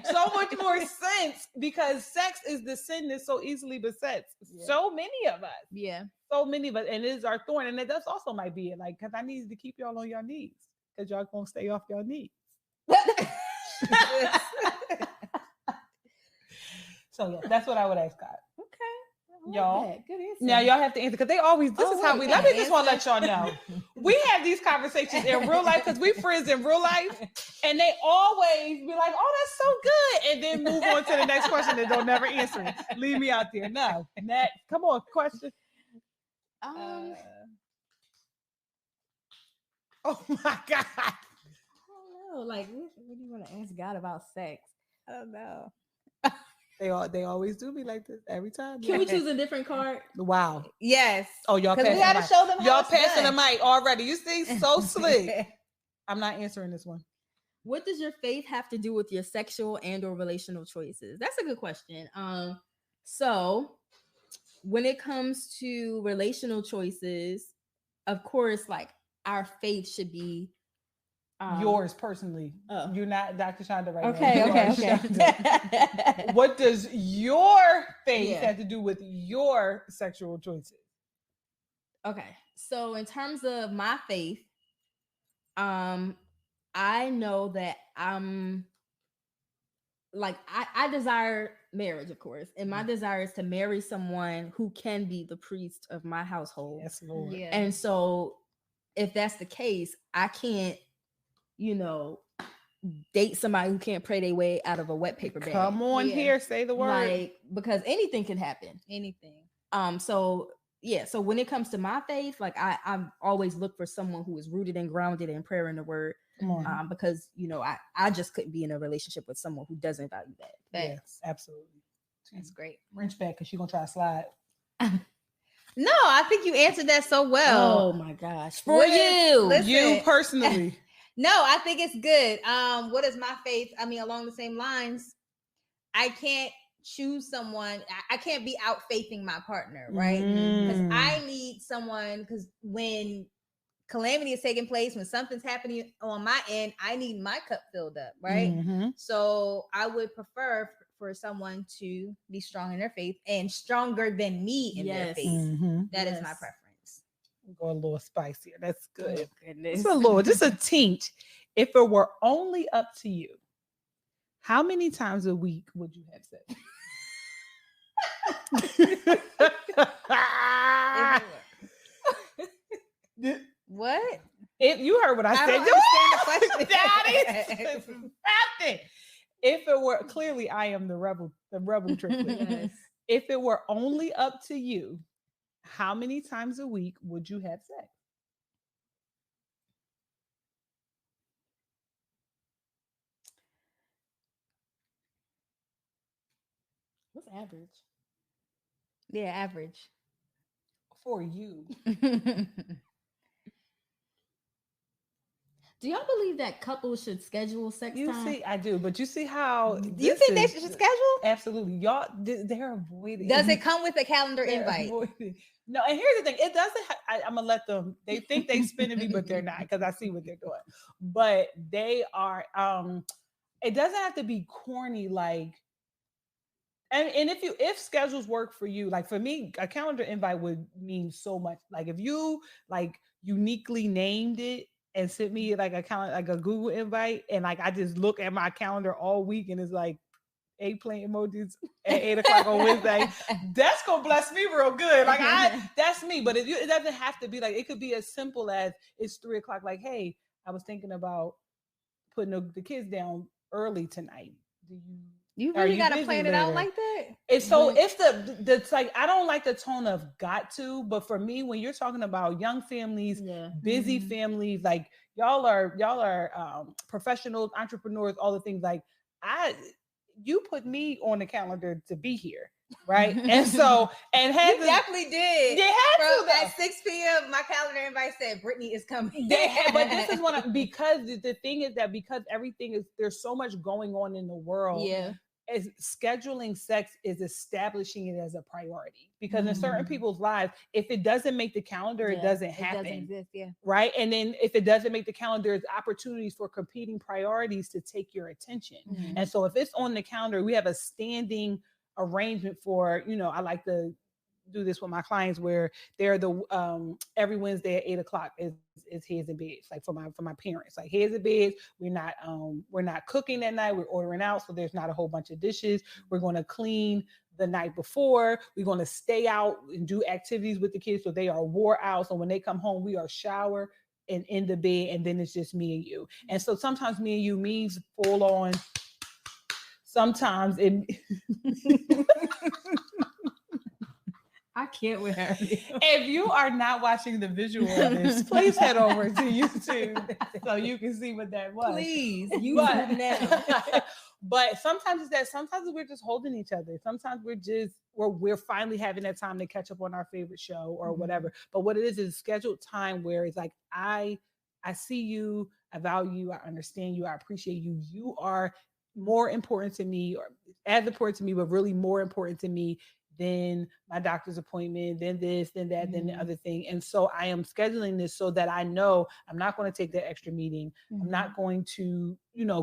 so much more sense, because sex is the sin that so easily besets so many of us. Yeah. So many of us, and it is our thorn. And that's also might be it. Like, because I needed to keep y'all on your knees, because y'all gonna stay off your knees. So yeah, that's what I would ask God. Okay. Y'all, good answer. Now y'all have to answer, because they always, this is how we, let me just want to let y'all know. We have these conversations in real life because we friends in real life, and they always be like, oh, that's so good, and then move on to the next question and don't never answer it. Leave me out there. No. Next. Come on, question. Oh my God. I don't know. Like, what do you want to ask God about sex? I don't know. They always do me like this every time. Can we choose a different card? Wow. Yes. Oh, y'all passing we gotta the show them how y'all it's passing done. the mic already. You see, so slick. I'm not answering this one. What does your faith have to do with your sexual and or relational choices? That's a good question. So when it comes to relational choices, of course, like our faith should be yours personally. Oh. You're not Dr. Shonda right now. Okay. What does your faith have to do with your sexual choices? Okay. So in terms of my faith, I know that I'm like I desire marriage, of course, and my desire is to marry someone who can be the priest of my household. Yes, Lord. Yeah. And so if that's the case, I can't, date somebody who can't pray their way out of a wet paper bag. Come on here, say the word. Like, because anything can happen. Anything. So when it comes to my faith, like I always look for someone who is rooted and grounded in prayer and the word. Because I just couldn't be in a relationship with someone who doesn't value that. Yes, absolutely. That's great. Wrench back because she's gonna try to slide. No, I think you answered that so well. Oh my gosh. For you. Listen, you personally. No, I think it's good. What is my faith? I mean, along the same lines, I can't choose someone. I can't be out faithing my partner, right? Because I need someone, because when calamity is taking place, when something's happening on my end, I need my cup filled up, right? So I would prefer for someone to be strong in their faith and stronger than me in their faith. That is my preference. Go a little spicier. That's good. Oh, goodness. Just a little, just a tint. If it were only up to you, how many times a week would you have sex? What? If you heard what I said, don't understand the question. That is nothing. If it were, clearly I am the rebel triplet. Yes. If it were only up to you, how many times a week would you have sex? What's average? Yeah, average. For you. Do y'all believe that couples should schedule sex time? See, I do, but you see how you think they should schedule? Absolutely. Y'all, they're avoiding. Does it come with a calendar invite? No, and here's the thing. It doesn't, I'm going to let them, they think they spinning me, but they're not, because I see what they're doing. But they are, it doesn't have to be corny, like, and if schedules work for you, like for me, a calendar invite would mean so much. Like if you like uniquely named it and sent me like a calendar, like a Google invite, and like I just look at my calendar all week and it's like eggplant emojis at 8:00 on Wednesday, that's gonna bless me real good. Like that's me. But it doesn't have to be like, it could be as simple as it's 3:00. Like, hey, I was thinking about putting the kids down early tonight. You really got to plan it out like that? It's so it's like, I don't like the tone of got to, but for me, when you're talking about young families, busy families, like y'all are professionals, entrepreneurs, all the things, like you put me on the calendar to be here. Right. And so, and you definitely did. You had to, at 6 p.m. my calendar invite said Brittany is coming. But this is because the thing is that because there's so much going on in the world. Yeah. Is scheduling sex is establishing it as a priority, because in certain people's lives, if it doesn't make the calendar, it doesn't happen. It doesn't exist, right. And then if it doesn't make the calendar, there's opportunities for competing priorities to take your attention. And so if it's on the calendar, we have a standing arrangement for, I like to do this with my clients where they're every Wednesday at 8:00 is heads and beds, like for my parents, like heads and beds. We're not cooking that night, we're ordering out, so there's not a whole bunch of dishes. We're going to clean the night before, we're going to stay out and do activities with the kids so they are wore out, so when they come home we are shower and in the bed, and then it's just me and you. And so sometimes me and you means full on, sometimes it I can't with her. If you are not watching the visual of this, please head over to YouTube so you can see what that was. Please, YouTube now. But sometimes it's that. Sometimes we're just holding each other. Sometimes we're finally having that time to catch up on our favorite show or whatever. But what it is scheduled time where it's like I see you, I value you, I understand you, I appreciate you. You are more important to me, or as important to me, but really more important to me than my doctor's appointment, then this, then that, then the other thing. And so I am scheduling this so that I know I'm not going to take that extra meeting. I'm not going to,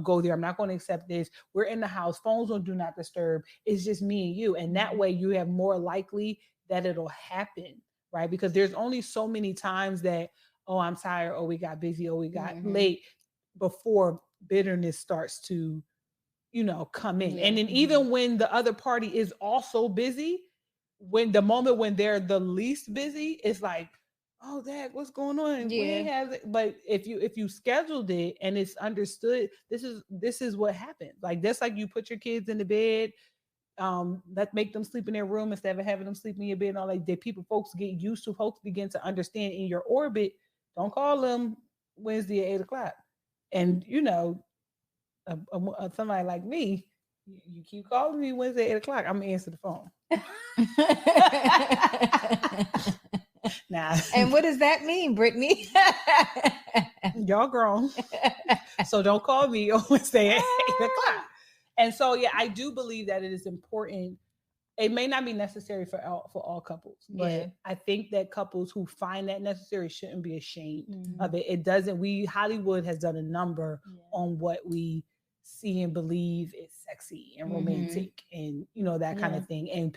go there. I'm not going to accept this. We're in the house. Phones on do not disturb. It's just me and you. And that way you have more likely that it'll happen, right? Because there's only so many times that, oh, I'm tired. Oh, we got busy. Oh, we got late, before bitterness starts to come in. And then even when the other party is also busy, when they're the least busy, it's like, oh, Dad, what's going on? But if you scheduled it and it's understood, this is what happens. Like, that's like you put your kids in the bed, let's make them sleep in their room instead of having them sleep in your bed. And all like that, folks get used to, folks begin to understand in your orbit. Don't call them Wednesday at 8:00. And somebody like me, you keep calling me Wednesday at 8:00, I'm gonna answer the phone. Nah. And what does that mean, Brittany? Y'all grown, so don't call me on Wednesday at 8:00. And so, yeah, I do believe that it is important. It may not be necessary for all couples, but I think that couples who find that necessary shouldn't be ashamed of it. It doesn't. Hollywood has done a number on what we see and believe is sexy and romantic and that kind of thing. And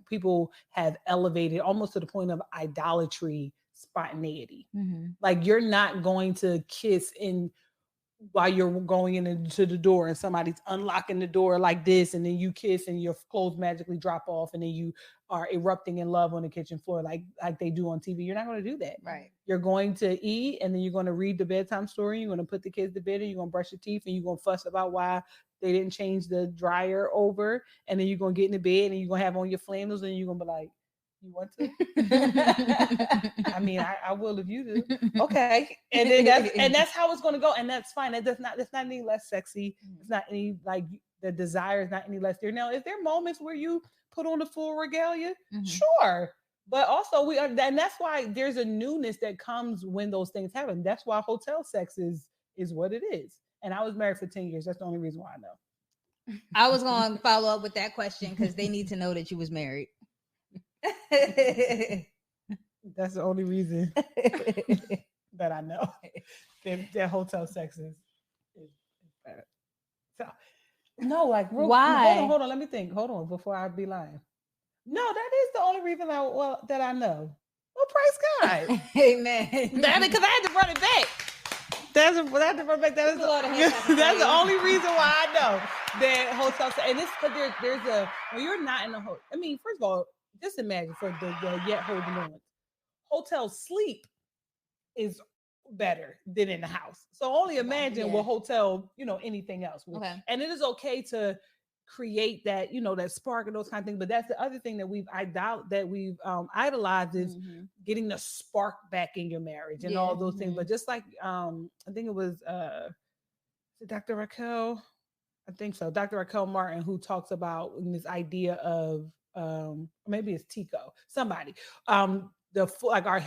people have elevated almost to the point of idolatry spontaneity. Like, you're not going to kiss while you're going into the door and somebody's unlocking the door like this, and then you kiss and your clothes magically drop off and then you are erupting in love on the kitchen floor like they do on TV. You're not going to do that. Right. You're going to eat, and then you're going to read the bedtime story. You're going to put the kids to bed, and you're going to brush your teeth, and you're going to fuss about why they didn't change the dryer over. And then you're going to get in the bed and you're going to have on your flannels, and you're going to be like, you want to? I mean, I will if you do. Okay. And then that's how it's going to go. And that's fine. That's not any less sexy. It's not any, like, the desire is not any less there. Now, is there moments where you put on the full regalia? Sure. But also and that's why there's a newness that comes when those things happen. That's why hotel sex is what it is. And I was married for 10 years. That's the only reason why I know. I was going to follow up with that question because they need to know that you was married. That's the only reason that I know that hotel sex is better. So no, like, why? Hold on. Let me think. Hold on before I be lying. No, that is the only reason that I know. Well, praise God. Amen. Because I had to run it back. That's the only reason why I know that hotel sex. And it's because there's when you're not in a hotel. I mean, first of all, just imagine for the yet holding on. Hotel sleep is better than in the house. So only imagine what hotel, anything else. Okay. And it is okay to create that, that spark and those kind of things. But that's the other thing that we've idolized is getting the spark back in your marriage and all those things. But just like, I think it was Dr. Raquel. I think so. Dr. Raquel Martin, who talks about this idea of, maybe it's Tico, somebody, the full, like our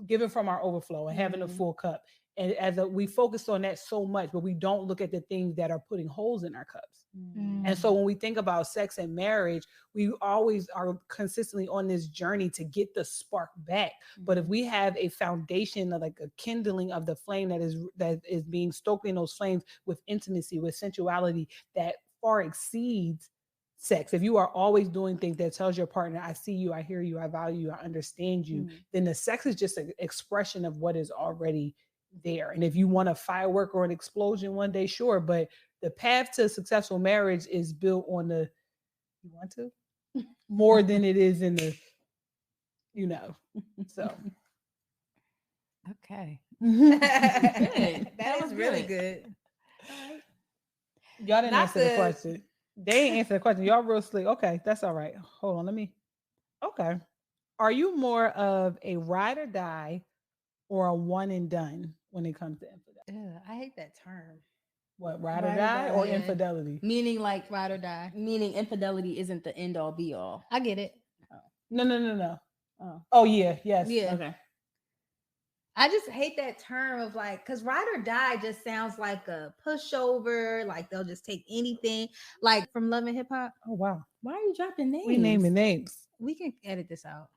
giving from our overflow and having a full cup. And we focus on that so much, but we don't look at the things that are putting holes in our cups. And so when we think about sex and marriage, we always are consistently on this journey to get the spark back. But if we have a foundation of like a kindling of the flame that is being stoked in those flames with intimacy, with sensuality that far exceeds sex, if you are always doing things that tells your partner, I see you, I hear you, I value you, I understand you, then the sex is just an expression of what is already there. And if you want a firework or an explosion one day, sure, but the path to successful marriage is built on the you want to more than it is in the so okay. That was really good. Y'all didn't answer the question. They ain't answer the question. Y'all real slick. Okay, that's all right. Hold on, okay. Are you more of a ride or die or a one and done when it comes to infidelity? I hate that term. What, ride or die or yeah. infidelity? Meaning like Ride or die. Meaning infidelity isn't the end all be all. I get it. No. Oh yeah, yes. Yeah. Okay. I just hate that term of like, because ride or die just sounds like a pushover, like they'll just take anything, like from Love and Hip Hop. Oh wow. Why are you dropping names? We naming names. We can edit this out.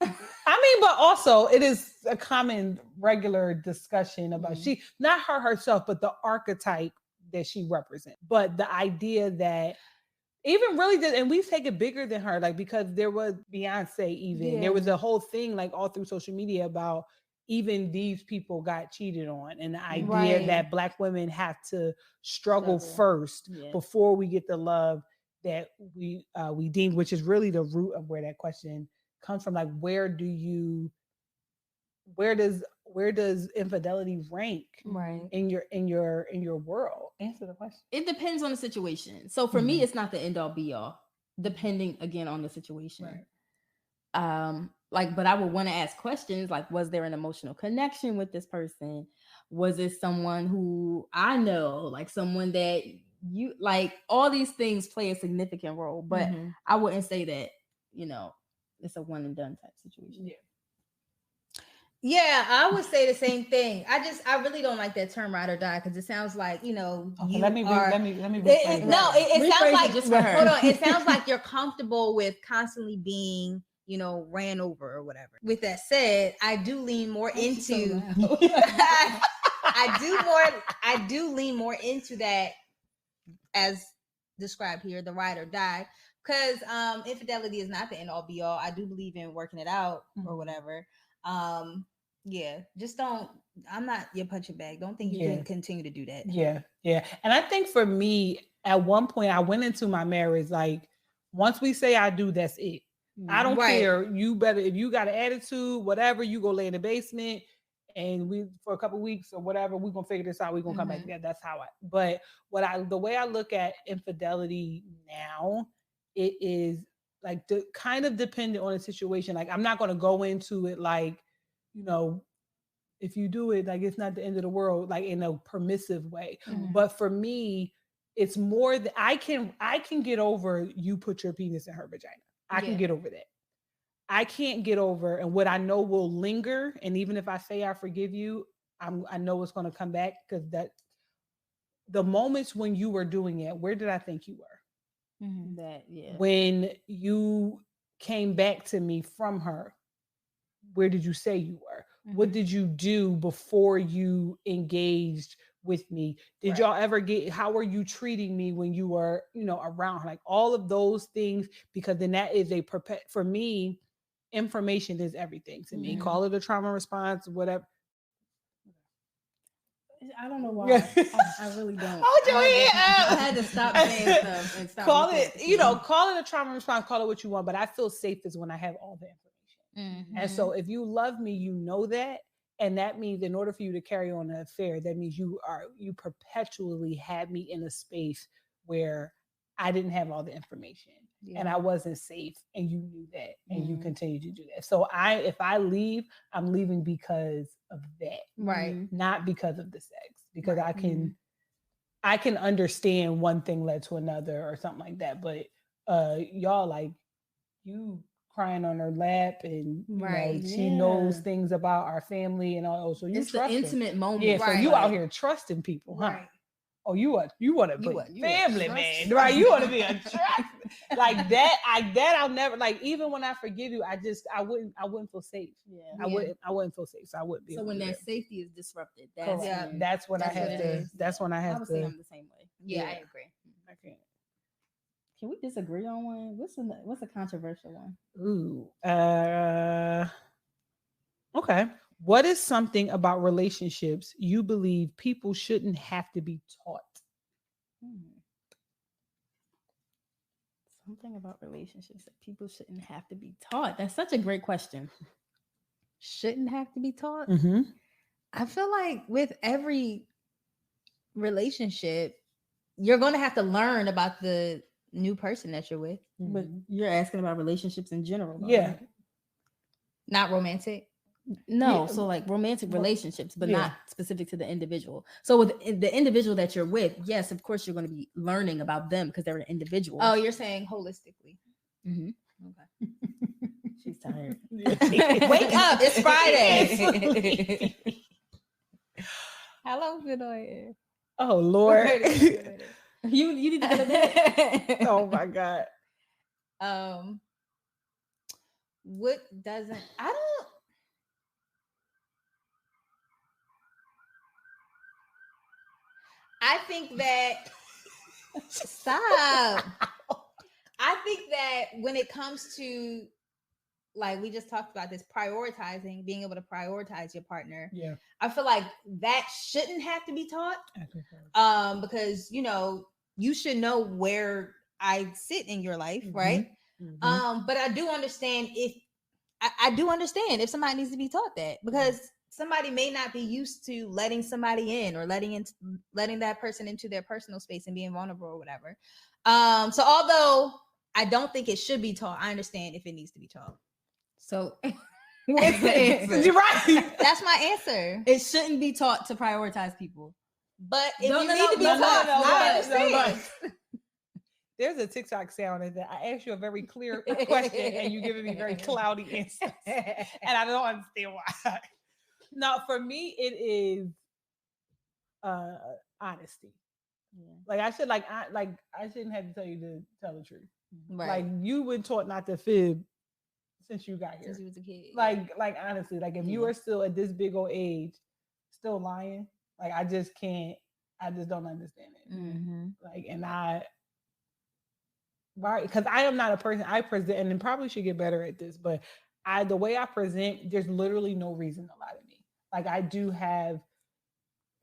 I mean, but also it is a common regular discussion about she, not her herself, but the archetype that she represents. But the idea that even really did, and we take it bigger than her, like because there was Beyonce, even there was a whole thing like all through social media about even these people got cheated on, and the idea that Black women have to struggle first before we get the love that we deem, which is really the root of where that question comes from. Like, where does infidelity rank in your world? Answer the question. It depends on the situation. So for me, it's not the end all be all, depending again on the situation. But I would want to ask questions like, was there an emotional connection with this person? Was it someone who I know, like someone that you like? All these things play a significant role, but I wouldn't say that, it's a one and done type situation. Yeah, I would say the same thing. I really don't like that term ride or die because it sounds like, Okay, you let me it sounds like just for her. Hold on. It sounds like you're comfortable with constantly being, ran over or whatever. With that said, I do lean more into I do lean more into that as described here, the ride or die. Because infidelity is not the end all be all. I do believe in working it out or whatever. Just don't. I'm not your punching bag. Don't think you can continue to do that. Yeah. And I think for me, at one point, I went into my marriage like, once we say I do, that's it. I don't care. You better, if you got an attitude, whatever, you go lay in the basement, and we for a couple of weeks or whatever, we're gonna figure this out. We're gonna come back together. That's how But the way I look at infidelity now, it is like kind of dependent on the situation. Like, I'm not gonna go into it like, if you do it, like it's not the end of the world, like in a permissive way. But for me, it's more that I can get over you put your penis in her vagina. I can get over that. I can't get over, and what I know will linger. And even if I say I forgive you, I know it's going to come back, because that the moments when you were doing it, where did I think you were? When you came back to me from her, where did you say you were? What did you do before you engaged with me? Did y'all ever how were you treating me when you were, around? Like all of those things, because then that is for me, information is everything to me. Call it a trauma response, whatever. I don't know why. I really don't. Hold your head up. I had to stop saying stuff and stop. Call it, call it a trauma response, call it what you want, but I feel safest when I have all the information. And so if you love me, you know that. And that means in order for you to carry on an affair, that means you perpetually had me in a space where I didn't have all the information and I wasn't safe, and you knew that, and you continue to do that. So if I leave, I'm leaving because of that, not because of the sex, because I can understand one thing led to another or something like that. But y'all, like, you crying on her lap, and she knows things about our family and all. So you it's the intimate moment. Yeah, so you out here trusting people, huh? Oh, you want to be family man, right? You want to be a trust like that. I'll never, like, even when I forgive you, I wouldn't feel safe. I wouldn't feel safe. So I wouldn't be. So when that safety is disrupted, that's when I have to. That's when I have to. I'm the same way. Yeah, I agree. I can't. Can we disagree on one? What's a controversial one? Ooh. Okay. What is something about relationships you believe people shouldn't have to be taught? Something about relationships that people shouldn't have to be taught. That's such a great question. Shouldn't have to be taught? I feel like with every relationship, you're going to have to learn about the new person that you're with. But you're asking about relationships in general, yeah. Right? Not romantic. No, so like romantic relationships, but not specific to the individual. So with the individual that you're with, yes, of course you're going to be learning about them because they're an individual. Oh, you're saying holistically. Mm-hmm. Okay. She's tired. Wake up! It's Friday. How long been on here? Oh Lord, you need to go to bed. Oh my God. What doesn't? I think that stop. I think that when it comes to, like we just talked about this, prioritizing, being able to prioritize your partner. Yeah. I feel like that shouldn't have to be taught. Because you should know where I sit in your life, right? Mm-hmm. But I do understand if somebody needs to be taught that, because somebody may not be used to letting somebody in or letting that person into their personal space and being vulnerable or whatever. So although I don't think it should be taught, I understand if it needs to be taught. So what's the answer? You're right. That's my answer. It shouldn't be taught to prioritize people. But if you need to be taught, I understand. There's a TikTok sound that I ask you a very clear question and you giving me very cloudy answers. And I don't understand why. No, for me, it is honesty. Yeah. Like I shouldn't have to tell you to tell the truth. Right. Like you been taught not to fib since you got here. Since you was a kid. Like honestly, like if you are still at this big old age, still lying, like I just don't understand it. Mm-hmm. Like, and because I am not a person, I present, and probably should get better at this, but the way I present, there's literally no reason to lie to me. Like I do have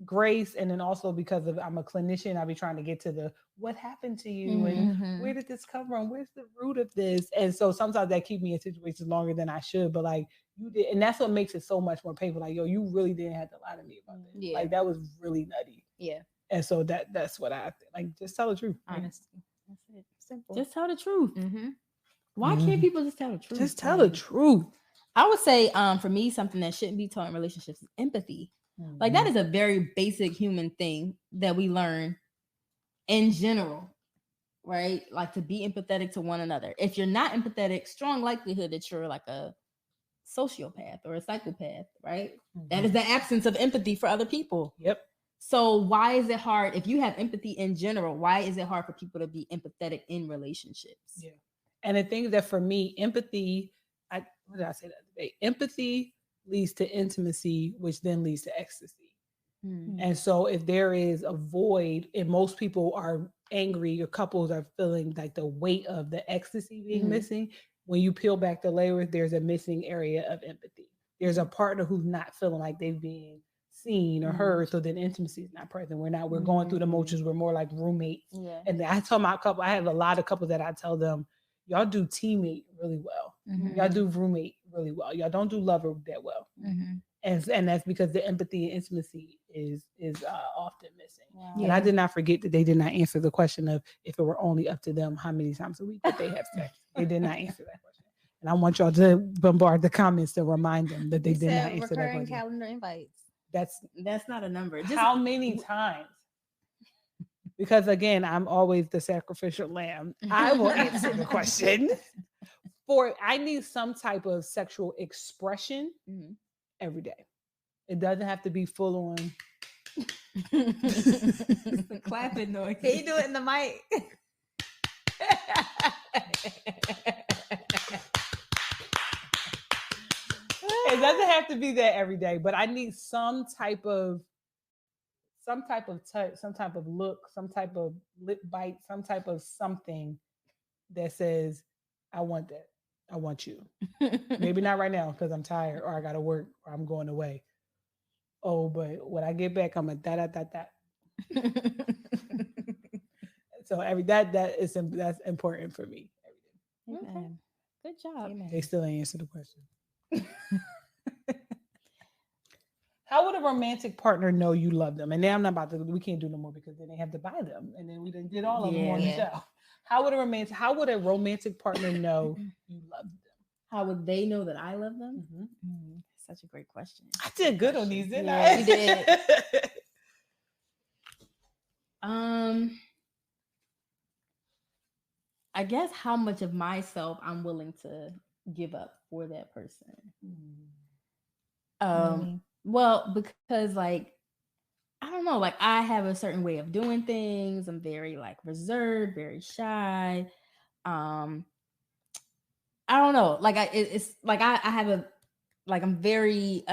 grace, and then also because I'm a clinician, I'll be trying to get to what happened to you, mm-hmm. and where did this come from? Where's the root of this? And so sometimes that keep me in situations longer than I should, but like you did, and that's what makes it so much more painful. Like, yo, you really didn't have to lie to me about this. Yeah. Like that was really nutty. Yeah. And so that's what I think. Like, just tell the truth. Honesty. That's it. Simple. Just tell the truth. Mm-hmm. Why can't people just tell the truth? Just tell the truth. I would say, for me, something that shouldn't be taught in relationships is empathy. Mm-hmm. Like that is a very basic human thing that we learn in general, right? Like to be empathetic to one another. If you're not empathetic, strong likelihood that you're like a sociopath or a psychopath, right? Mm-hmm. That is the absence of empathy for other people. Yep. So why is it hard, if you have empathy in general, why is it hard for people to be empathetic in relationships? Yeah. And the thing is that for me, empathy, what did I say that today? Empathy leads to intimacy, which then leads to ecstasy. Mm-hmm. And so if there is a void, and most people are angry, or couples are feeling like the weight of the ecstasy being mm-hmm. missing, when you peel back the layers, there's a missing area of empathy. There's a partner who's not feeling like they've been seen or heard, so then intimacy is not present. We're going through the motions. We're more like roommates. Yeah. And I tell my couple, I have a lot of couples that I tell them, y'all do teammate really well. Mm-hmm. Y'all do roommate really well. Y'all don't do lover that well. Mm-hmm. And that's because the empathy and intimacy is often missing. Wow. And I did not forget that they did not answer the question of if it were only up to them, how many times a week that they have sex. They did not answer that question. And I want y'all to bombard the comments to remind them that they did not answer that question. Calendar invites. That's not a number. Just how many times? Because again, I'm always the sacrificial lamb. I will answer the question. I need some type of sexual expression every day. It doesn't have to be full on. The clapping noise. Can you do it in the mic? It doesn't have to be that every day, but I need some type of touch, some type of look, some type of lip bite, some type of something that says, I want that. I want you. Maybe not right now because I'm tired or I got to work or I'm going away. Oh, but when I get back, I'm a that. So that's important for me. Okay. Good job. Amen. They still ain't answered the question. How would a romantic partner know you love them? And now we can't do no more because then they have to buy them. And then we did all of them on the show. How would a romantic partner know you love them? How would they know that I love them? Such a great question. I did good on these, didn't I? You did. I guess how much of myself I'm willing to give up for that person. Well, because like, I don't know, like I have a certain way of doing things. I'm very like reserved, very shy. I don't know, like it's like I have a, like I'm very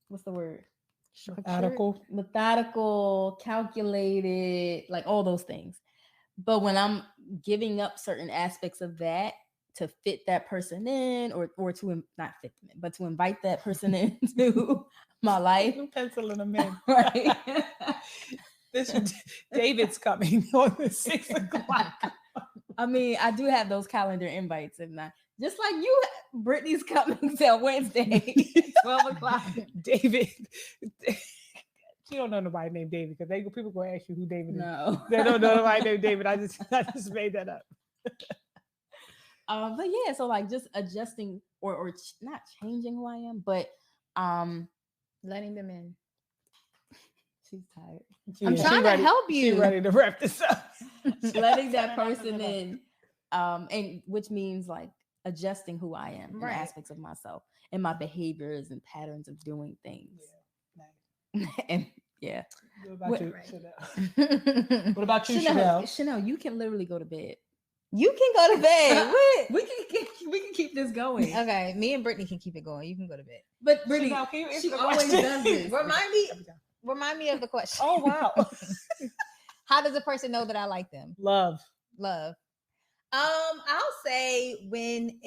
what's the word? Methodical, calculated, like all those things. But when I'm giving up certain aspects of that to fit that person in, or to not fit them in, but to invite that person into my life, penciling them in, right? David's coming on the 6 o'clock. I mean, I do have those calendar invites, and just like you, Brittany's coming till Wednesday, 12 o'clock. David. You don't know nobody named David, because people gonna ask you who David is. No, they don't know nobody named David. I just made that up. But yeah, so like just adjusting or not changing who I am, but letting them in. She's tired. I'm trying to help you. She's ready to wrap this up. Letting that person in, and which means like adjusting who I am, in aspects of myself and my behaviors and patterns of doing things. Yeah. And yeah. What about you, Chanel? What about you, Chanel? Chanel, you can literally go to bed. You can go to bed. What? We can keep this going. Okay, me and Brittany can keep it going. You can go to bed. But Brittany, she always does this. Remind me of the question. Oh wow. How does a person know that I like them? Love. I'll say when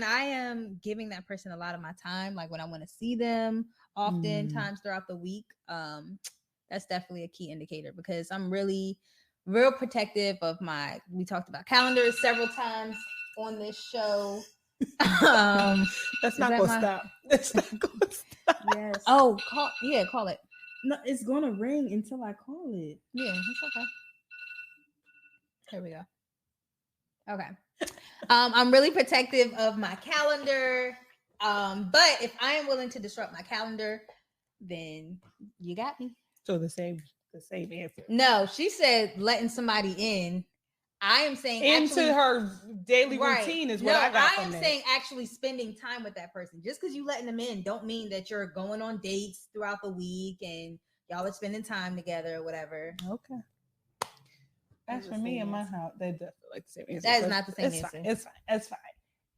I am giving that person a lot of my time, like when I want to see them oftentimes throughout the week, that's definitely a key indicator, because I'm really real protective of we talked about calendars several times on this show. That's not gonna stop. That's not gonna stop. Yes. Oh, call it. No, it's gonna ring until I call it. Yeah, it's okay. Here we go. Okay. I'm really protective of my calendar. But if I am willing to disrupt my calendar, then you got me. So the same answer. No, she said letting somebody in. I am saying into her daily routine is what I got from that. I am saying actually spending time with that person. Just because you letting them in don't mean that you're going on dates throughout the week and y'all are spending time together or whatever. Okay. As for me in my house, they definitely like the same answer. That is not the same answer. It's fine.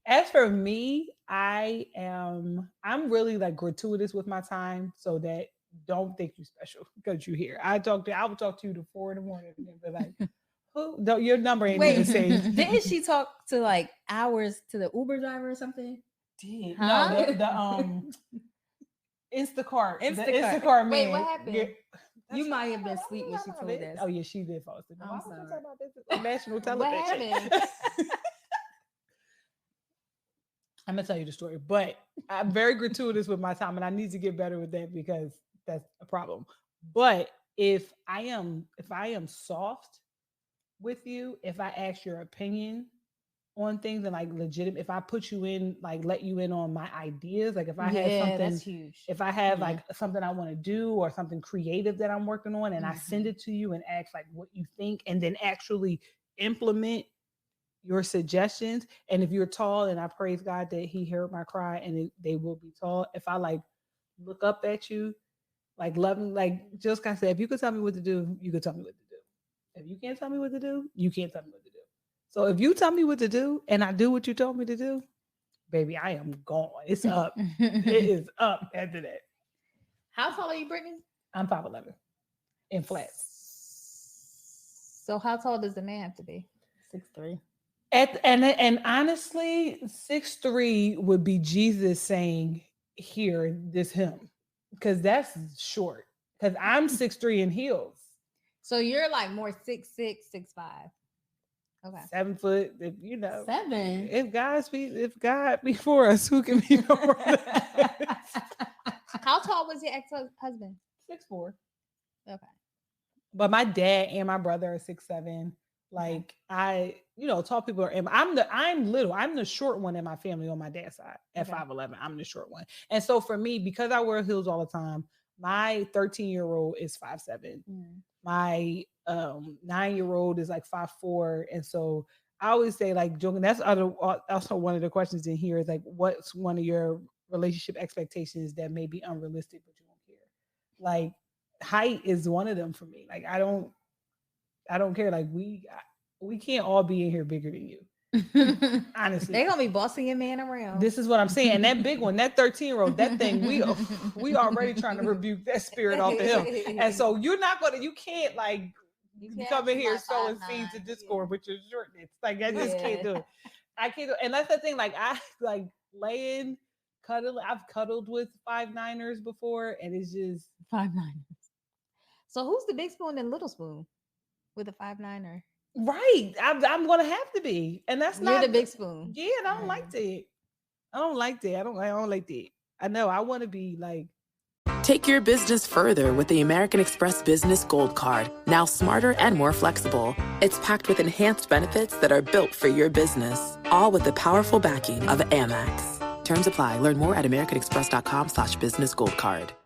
As for me, I'm really like gratuitous with my time, so that don't think you're special because you're here. I will talk to you to 4 a.m. and be like, who? Your number ain't even saved. Didn't she talk to like hours to the Uber driver or something? Did no the Instacart. The Instacart man. Wait, what happened? You might have been asleep when she told us. Oh yeah, she did fall asleep. I'm sorry. About this on national television. What happened? I'm gonna tell you the story, but I'm very gratuitous with my time, and I need to get better with that because that's a problem. But if I am soft with you, if I ask your opinion on things and like legitimate, if I put you in, like let you in on my ideas, like if I have something, that's huge. If I have like something I want to do or something creative that I'm working on, and I send it to you and ask like what you think, and then actually implement your suggestions. And if you're tall, and I praise God that He heard my cry, and they will be tall. If I like look up at you, like loving, like just kind of say, if you could tell me what to do, you could tell me what to do. If you can't tell me what to do, you can't tell me what to do. So if you tell me what to do and I do what you told me to do, baby, I am gone. It's up. It is up after that. How tall are you, Brittany? I'm 5'11" in flats. So how tall does the man have to be? 6'3". And honestly, 6'3" would be Jesus saying, "Here, this him," because that's short. Because I'm 6'3" in heels. So you're like more 6'6", 6'5". Okay. 7 foot, if you know. 7. If God be for us, who can be for us? How tall was your ex-husband? 6'4". Okay. But my dad and my brother are 6'7". Like I, tall people are. I'm the short one in my family on my dad's side at 5'11". I'm the short one, and so for me, because I wear heels all the time, my 13-year-old is 5'7". My 9-year-old is like 5'4", and so I always say, like, joking. That's also one of the questions in here is like, what's one of your relationship expectations that may be unrealistic, but you won't care? Like, height is one of them for me. Like, I don't care. Like, we can't all be in here bigger than you. Honestly, they're gonna be bossing your man around. This is what I'm saying. And that big one, that 13-year-old, that thing, we already trying to rebuke that spirit off of him. And so you can't like come in here sowing seeds of discord with your shortness. Like I just can't do it. I can't do it. And that's the thing. Like I like cuddling. I've cuddled with 5'9"ers before, and it's just 5'9". So who's the big spoon and little spoon with a 5'9"er? Right. I'm gonna have to be. And that's You're not the big spoon. Yeah, and I don't like that. I don't like that. I don't like that. I know. I want to be like. Take your business further with the American Express Business Gold Card. Now smarter and more flexible. It's packed with enhanced benefits that are built for your business. All with the powerful backing of Amex. Terms apply. Learn more at americanexpress.com/businessgoldcard.